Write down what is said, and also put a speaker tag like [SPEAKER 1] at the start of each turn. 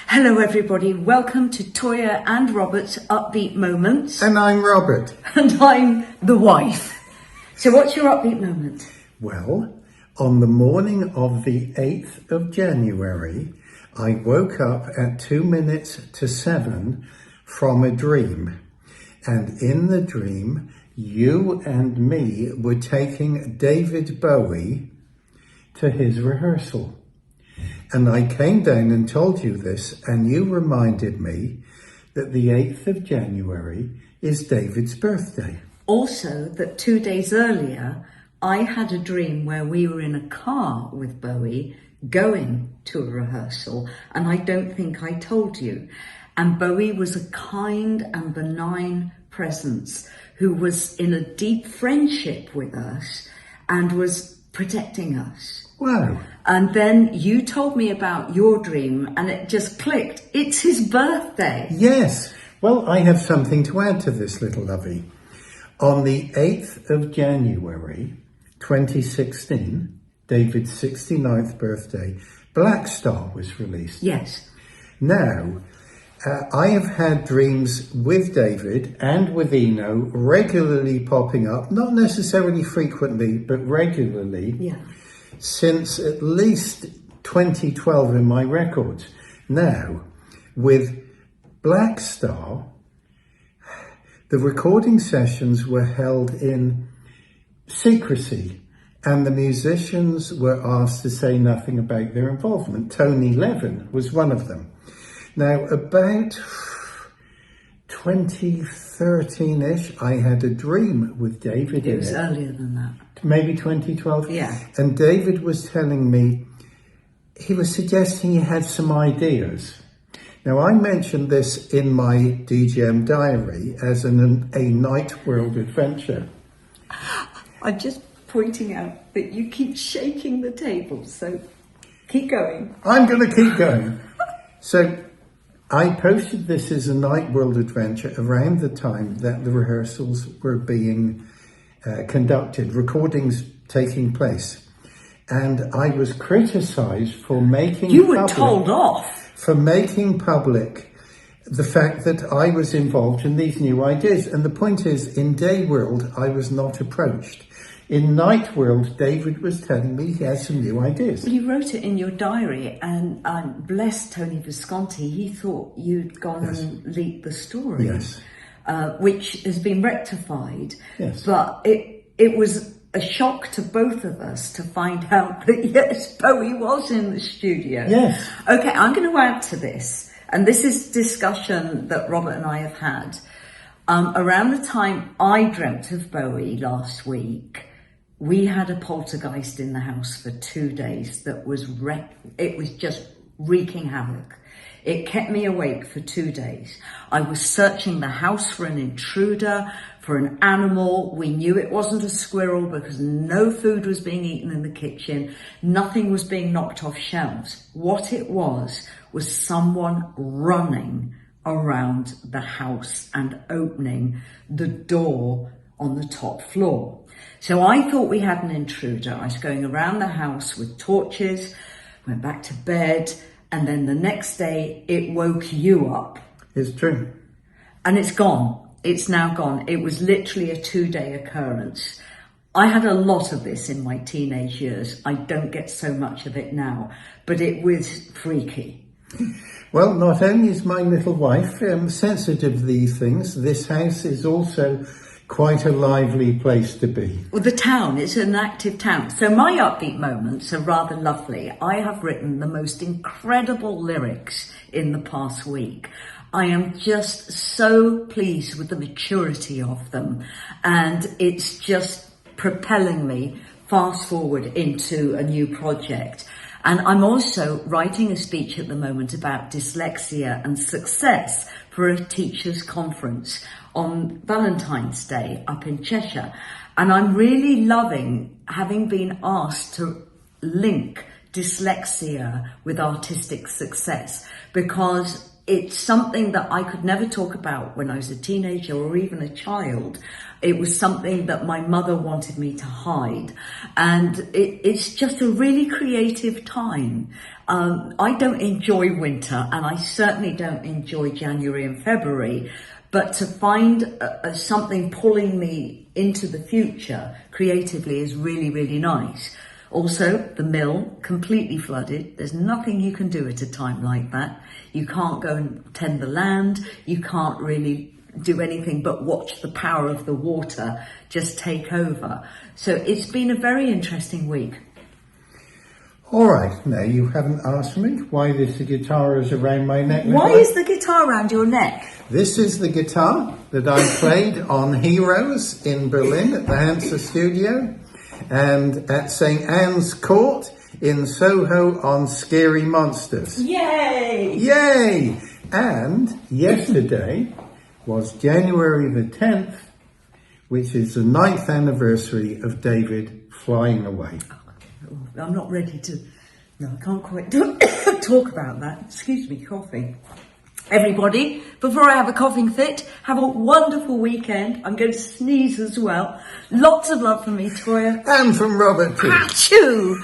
[SPEAKER 1] Hello everybody, welcome to Toyah and Robert's Upbeat Moments.
[SPEAKER 2] And I'm Robert.
[SPEAKER 1] And I'm the wife. So what's your upbeat moment?
[SPEAKER 2] Well, on the morning of the 8th of January, I woke up at 2 minutes to 7 from a dream. And in the dream, you and me were taking David Bowie to his rehearsal. And I came down and told you this, and you reminded me that the 8th of January is David's birthday.
[SPEAKER 1] Also, that 2 days earlier, I had a dream where we were in a car with Bowie going to a rehearsal, and I don't think I told you. And Bowie was a kind and benign presence who was in a deep friendship with us and was protecting us.
[SPEAKER 2] Wow.
[SPEAKER 1] And then you told me about your dream and it just clicked. It's his birthday.
[SPEAKER 2] Yes. Well, I have something to add to this, little lovey. On the 8th of January, 2016, David's 69th birthday, Blackstar was released.
[SPEAKER 1] Yes.
[SPEAKER 2] Now, I have had dreams with David and with Eno regularly popping up, not necessarily frequently, but regularly.
[SPEAKER 1] Yeah.
[SPEAKER 2] Since at least 2012 in my records. Now, with Blackstar, the recording sessions were held in secrecy and the musicians were asked to say nothing about their involvement. Tony Levin was one of them. Now, about 2013-ish, I had a dream with David in it.
[SPEAKER 1] It was earlier than that.
[SPEAKER 2] Maybe 2012?
[SPEAKER 1] Yeah.
[SPEAKER 2] And David was telling me, he was suggesting he had some ideas. Now, I mentioned this in my DJM diary as a night world adventure.
[SPEAKER 1] I'm just pointing out that you keep shaking the table, so keep going.
[SPEAKER 2] I'm going to keep going. So I posted this as a night world adventure around the time that the rehearsals were being conducted, recordings taking place. And I was criticised for making
[SPEAKER 1] You were told off.
[SPEAKER 2] For making public the fact that I was involved in these new ideas. And the point is, in day world, I was not approached. In night world, David was telling me he had some new ideas.
[SPEAKER 1] Well, you wrote it in your diary, and bless Tony Visconti, he thought you'd gone and leaked the story.
[SPEAKER 2] Yes.
[SPEAKER 1] Which has been rectified.
[SPEAKER 2] Yes.
[SPEAKER 1] But it was a shock to both of us to find out that, yes, Bowie was in the studio.
[SPEAKER 2] Yes.
[SPEAKER 1] Okay, I'm going to add to this. And this is discussion that Robert and I have had. Around the time I dreamt of Bowie last week, we had a poltergeist in the house for 2 days that was it was just wreaking havoc. It kept me awake for 2 days. I was searching the house for an intruder, for an animal. We knew it wasn't a squirrel because no food was being eaten in the kitchen. Nothing was being knocked off shelves. What it was someone running around the house and opening the door on the top floor. So I thought we had an intruder. I was going around the house with torches, went back to bed, and then the next day it woke you up.
[SPEAKER 2] It's true.
[SPEAKER 1] And it's gone. It's now gone. It was literally a 2-day occurrence. I had a lot of this in my teenage years. I don't get so much of it now, but it was freaky.
[SPEAKER 2] Well, not only is my little wife sensitive to these things, this house is also quite a lively place to be.
[SPEAKER 1] Well, the town, it's an active town. So my upbeat moments are rather lovely. I have written the most incredible lyrics in the past week. I am just so pleased with the maturity of them. And it's just propelling me fast forward into a new project. And I'm also writing a speech at the moment about dyslexia and success for a teachers' conference on Valentine's Day up in Cheshire. And I'm really loving having been asked to link dyslexia with artistic success, because it's something that I could never talk about when I was a teenager or even a child. It was something that my mother wanted me to hide. And it's just a really creative time. I don't enjoy winter, and I certainly don't enjoy January and February. But to find something pulling me into the future creatively is really, really nice. Also, the mill, completely flooded. There's nothing you can do at a time like that. You can't go and tend the land. You can't really do anything but watch the power of the water just take over. So it's been a very interesting week.
[SPEAKER 2] All right, now you haven't asked me why this guitar is around my neck.
[SPEAKER 1] Why is the guitar around your neck?
[SPEAKER 2] This is the guitar that I played on Heroes in Berlin at the Hansa Studio and at St. Anne's Court in Soho on Scary Monsters.
[SPEAKER 1] Yay!
[SPEAKER 2] Yay! And yesterday was January the 10th, which is the 9th anniversary of David flying away.
[SPEAKER 1] I'm not ready to... No, I can't quite talk about that. Excuse me, coughing. Everybody, before I have a coughing fit, have a wonderful weekend. I'm going to sneeze as well. Lots of love from me, Toyah.
[SPEAKER 2] And from Robert too.
[SPEAKER 1] Achoo!